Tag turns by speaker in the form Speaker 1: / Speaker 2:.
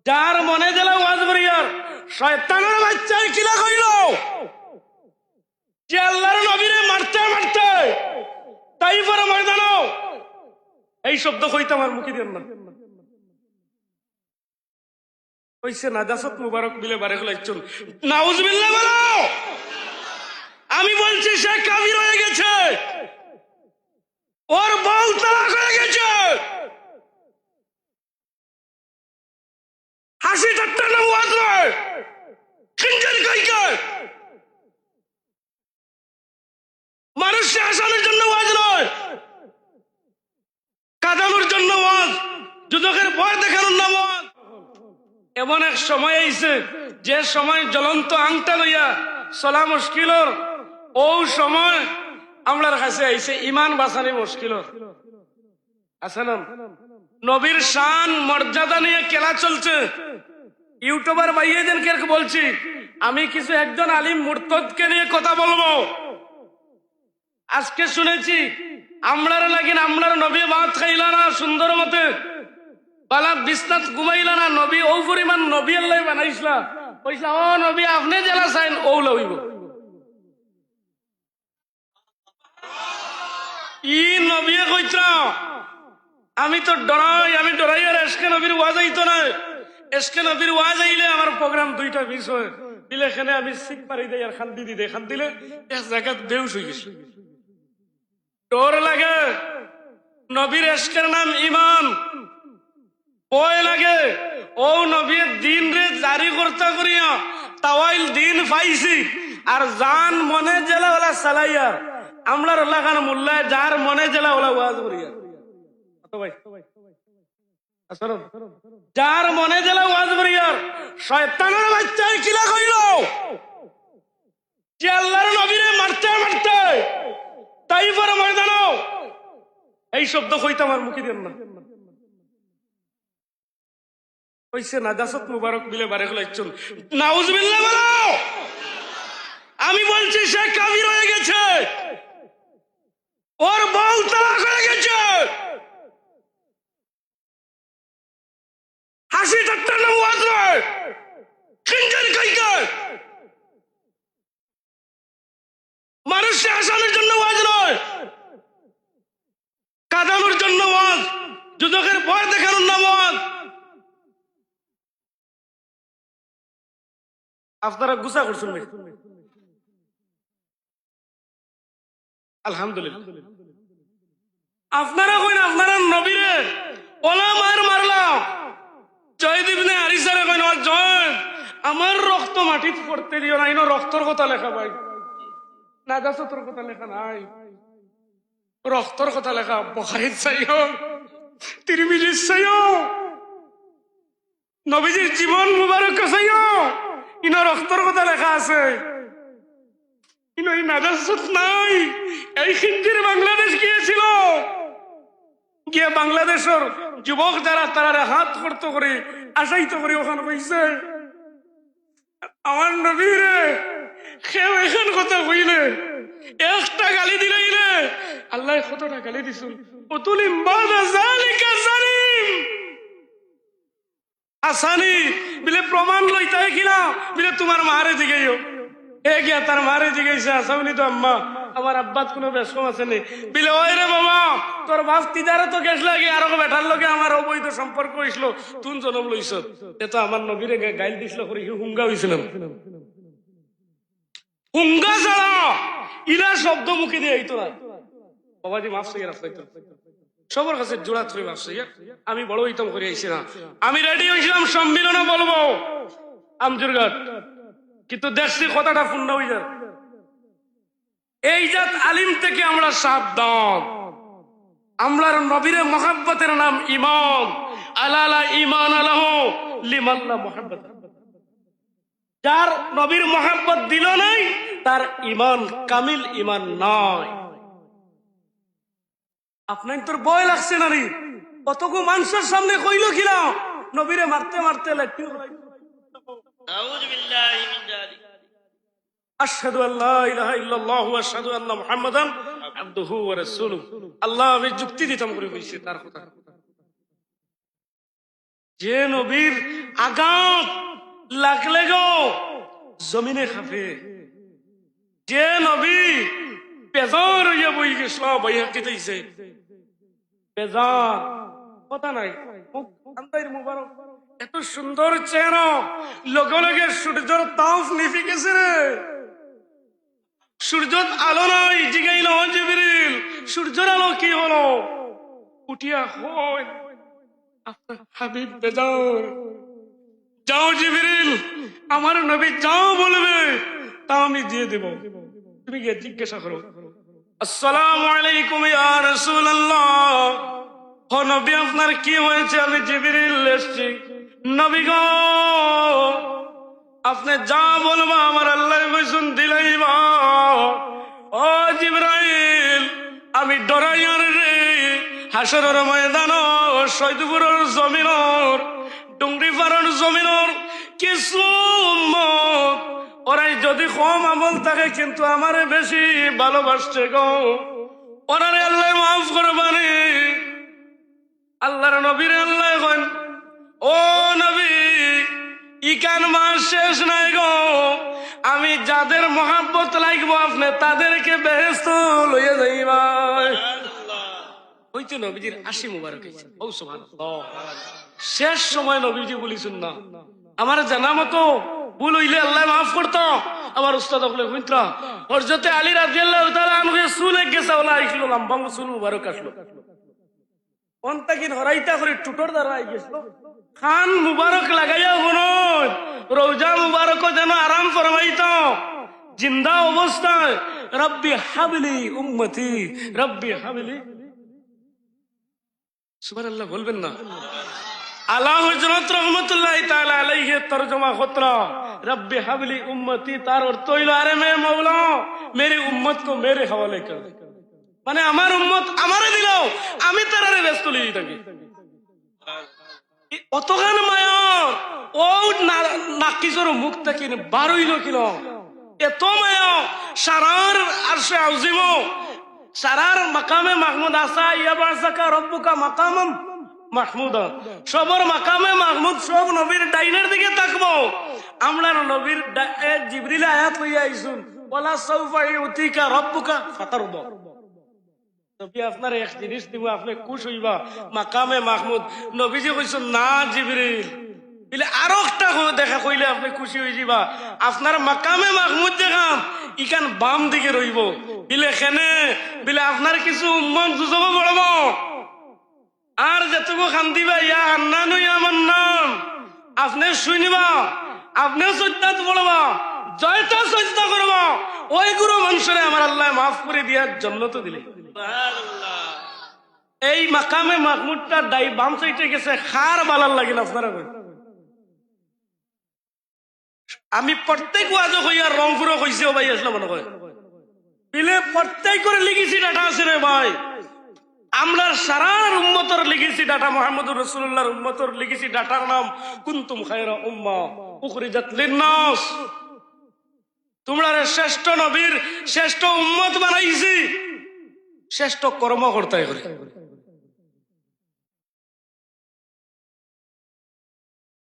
Speaker 1: যার মনে জেলা ওয়াজ করিয়ার শয়তানের বাচ্চায় কিলা কইল যে আল্লাহর নবীরে মারতে মারতে তাইফের ময়দানও এই শব্দ কইতে আমার মুখে দেন না কইছে নাজাসত মুবারক বিলে বারে গলাইছুন নাউজুবিল্লাহ বলো। আমি বলছি সে কাফির হয়ে গেছে, ওর বউ তালাক হয়ে গেছে। হাসি ঠাট্টা না ওয়াজ নয়, খিঞ্জির কইকে মানুষকে হাসানোর জন্য ওয়াজ নয়, কাঁদানোর জন্য ওয়াজ, যুবকের ভয় দেখানোর না ওয়াজ। এমন এক সময় আইছে যে সময় জ্বলন্ত আংটা লইয়া চলা মুশকিল, ও সময় আমরার কাছে আইছে ইমান বাঁচানি মুশকিল আছে না। নবীর শান মর্যাদা নিয়ে খেলা চলছে। ইউটিউবার ভাইয়েদেরকে বলছি, আমি কিছু একজন আলিম মুরতাদকে নিয়ে কথা বলবো। আজকে শুনেছি আমরার লাগিন আমরার নবী ভাত খাইলা না সুন্দর মতে, বালা বিছনাত ঘুমাইলা না, নবী ও পরিমাণ নবী আল্লাহ বানাইছলা, কইছলা ও নবী আপনি জেলা চাইন ও লইব। ই নবী কইছলা আমি তো ডরাই, আমি ডরাই আর এসকে নবীর ওয়াজ আইতো না। এসকে নবীর ওয়াজ আইলে আমার প্রোগ্রাম দুইটা মিস হয় দিলে, এখানে আমি সিক পারি দেই আর খান্দি দিই, খান দিলে এক জায়গায় বেউস হয়ে গেছে। ডর লাগে, নবীর এসকের নাম ইমান। ভয় লাগে, ও নবীর দিন রে জারি করতে করিয়া তাওয়াইল দিন পাইছি, আর জান মনে জেলা ওলা চালাইয়া আমলার লাগান মোল্লা যার মনে জেলা ওলা ওয়াজ করিয়া যার মনে জেলা ওয়াজ করিয়ার শয়তানের বাচ্চায় কিলা কইল যে আল্লাহর নবীরে মারতে মারতে তাইফের ময়দানও এই শব্দ কইতে আমার মুখে দেন না। কইছে নাজাসত মুবারক বিলে বারে গলাইছুন নাউজুবিল্লাহ বলো। আমি বলছি সে কাফির হয়ে গেছে, ওর বউ তালাক হয়ে গেছে। হাসি ঠাট্টা না ওয়াজ নয়, খিঞ্জির কইকে মানুষকে হাসানোর জন্য ওয়াজ নয়, কাঁদানোর জন্য ওয়াজ, যুবকের ভয় দেখানোর না ওয়াজ। আপনারা গুসা করছেন আলহামদুলিল্লাহ। আপনারা কইন আপনারা নবীরে ওলা মার মারলাম, জয়দ ইবনে হারিসারে কইন জয় আমার রক্ত মাটিতে পড়তে দিও না, ইনো রক্তর কথা লেখা ভাই, নাজাসতের কথা লেখা নাই, রক্তর কথা লেখা। বুখারীর চাইও, তিরমিজির চাইও, নবীজির জীবন মুবারক চাইও, ইনো রক্তর কথা লেখা আছে, ইনো নাজাসত নাই। এই খিঞ্জির বাংলাদেশ গিয়েছিল, গিয়ে বাংলাদেশের যুবক যারা তারা হাত করতে করে আশাইত করে ওখানে কইছে আমার নবীরে কেউ এখান কথা কইলে একটা গালি দিলে আল্লাহ কতটা গালি দিছুন, অতুলিম বাদা যালিকা জালিম আসানি বিলে প্রমাণ লইতে কিনা বিলে তোমার মারে জিগাইও। এ গিয়া তার মারে জিগাইছে আসাউনি তো আম্মা আমার আব্বাত কোনো বেশম আছে নি বিলে ওই রে বাবা তোর বাপ তিদারে তো গেছ লাগে আর বেটার লগে আমার অবৈধ সম্পর্ক হইছিল, তুন জন্ম লইছ। এ তো আমার নবীরে গাইল দিছিল করে হুঙ্গা হইছিলাম, হুঙ্গা ছাড়া ইলা শব্দ মুখে দিয়ে আইতো না। বাবাজি মাফ চাইয়া রাখতো, সবার কাছে জোড়া ধরে মাফ চাইয়া। আমি বড় হইতাম করে আইছি না, আমি রেডি হয়েছিলাম সম্মিলনে বলবো আমজুরঘাট, কিন্তু দেখছি কথাটা পূর্ণ হয়ে যায়। এই জাত আলিম থেকে আমরা সাবধান। আমরার নবীর মহাব্বতের নাম ইমান, আলালা ইমান আলাহ লিমাল্লা মুহাব্বত। যার নবীর মহাব্বত দিল নাই তার ইমান কামিল ইমান নয়। আপনার তোর ভয় লাগছে না রে? কতগু মানুষের সামনে কইল কিনা নবীরে মারতে মারতে লাঠি আউযু বিল্লাহি মিন যালিক, আশহাদু আল্লা ইলাহা ইল্লাল্লাহু ওয়া আশহাদু আন্না মুহাম্মাদান আবদুহু ওয়া রাসূলুহু। আল্লাহ আমি যুক্তি দিতাম করে কইছি তার কথা যে নবীর আঘাত লাগলে গো জমিনে খাবে, যে নবী বেজার হইয়া বই গেছিল বইয়া কেটেছে বেজার কথা নাই মুবারক এত সুন্দর চেহারা লগে লগে সূর্যের তাপ নিভে গেছে রে, সূর্যের আলো নাই, জিগাইল জিবরিল সূর্যের আলো কি হলো, উঠিয়া হয় আপনার হাবিব বেজার, যাও জিবরিল আমার নবী যাও বলবে তা আমি দিয়ে দেব, তুমি গিয়ে জিজ্ঞাসা করো। আসসালামু আলাইকুম ইয়া রাসূলুল্লাহ, ও নবী আপনার কি হয়েছে? আমি জিবরিল এসেছি। নবী গো আপনি যা বলবা আমার আল্লাহ কইছেন দিলাইবা। ও জিবরাইল আমি ডরাইয়ার রে, হাসরের ময়দান সৈদপুরের জমিনর ডুংরি পাড়ার জমিনর কিছু উম্মত ওরাই যদি কম আমল থাকে কিন্তু আমারে বেশি ভালোবাসছে গো, ওরারে আল্লাহ মাফ করবানি। আল্লাহর নবীর আল্লাহ কন ও নবী ইকান মাস শেষ নাই গো, আমি যাদের মহাব্বত লাগবো আপনি তাদেরকে বেহেশত লইয়া যাইবা। ওই তো নবীজির 80 মুবারক হয়েছে। ও সুবহানাল্লাহ, শেষ সময় নবীজি বলিছেন না আমার জানা মতো ভুল হইলে আল্লাহ মাফ করতো। আমার উস্তাদ বলে মিত্র হযরতে আলী রাদিয়াল্লাহু তাআলা আনহু চুল এক গেছে ওলা আইছিল লম্বা চুল মুবারক আসলো অন্তাকিন হরাইতা করে টুটর দ্বারা আই গেছিল, খান মুবারক লাগাইয়া হনন রওজা মুবারক যেন আরাম ফরমাইতো জিন্দা অবস্থায় রব্বি হাবলি উম্মতি রব্বি হাবলি সুবহানাল্লাহ বলবেন না। আলা হযরত রাহমাতুল্লাহি তাআলা আলাইহি তরজমা খতরা रब्बे हवली उम्मती तार अर्थ হইল আরে মে মওলা मेरी उम्मत को मेरे हवाले कर, মানে আমার উম্মত আমারে দিলো আমি তারারে ব্যস্ত লই থাকি। অতগান মায়া ও নাকিজর মুখ থেকে বার হইল কিল এত মায়া সারার আরশে আযিম সারার মাকামে মাহমুদ আসা ইয়াবাসাকা রব্বুকা মাকামাম মাহমুদা, সবর মাকামে মাহমুদ সব নবীর ডাইনের দিকে তাকবো। আমরা নবীর জিবরিল আয়াত লইয়া আইছুন ওয়ালা সাউফা ইউতিকা রব্বুকা ফাতারদা, নবী আপনার এক জিনিস দিব আপনি খুশ হইবা মাকামে মাহমুদ। নবীজি কইছেন না জিবরিল বিলে আরো একটা দেখা কইলে আপনি খুশি হই যাবা, আপনার মাকামে মাহমুদ দেখাম ইকান বাম দিকে রইব বিলে খেনে বিলে আপনার কিছু উম্মত জুজব পড়ব আর যেটুকু খান দিবা ইয়া হান্নানু ইয়া মান্নান আপনি শুনিবা আপনি সজ্জাত পড়বা জয়টা সজ্জা করবা, ওই গুরু মানুষরে আমার আল্লাহ মাফ করে দিয়ার জান্নাত দিলে। এই মাকামে মাহমুদটা ডাই বাম সাইডে গেছে খার বালার লাগিল আপনারা। আমি প্রত্যেক ওয়াজও কই আর রংপুরও কইছি ভাই আসলে মনে হয় বিলে প্রত্যেক করে লিখেছি ডাটা আছে রে ভাই, আমরা সারা উম্মতর লিখেছি ডাটা মুহাম্মদুর রাসূলুল্লাহর উম্মতর লিখেছি ডাটার নাম কুনতুম খায়রা উম্মাহ উখরিজাত লিন-নাস, তোমরা শ্রেষ্ঠ নবীর শ্রেষ্ঠ উম্মত বানাইছি শ্রেষ্ঠ কর্ম করতে করে।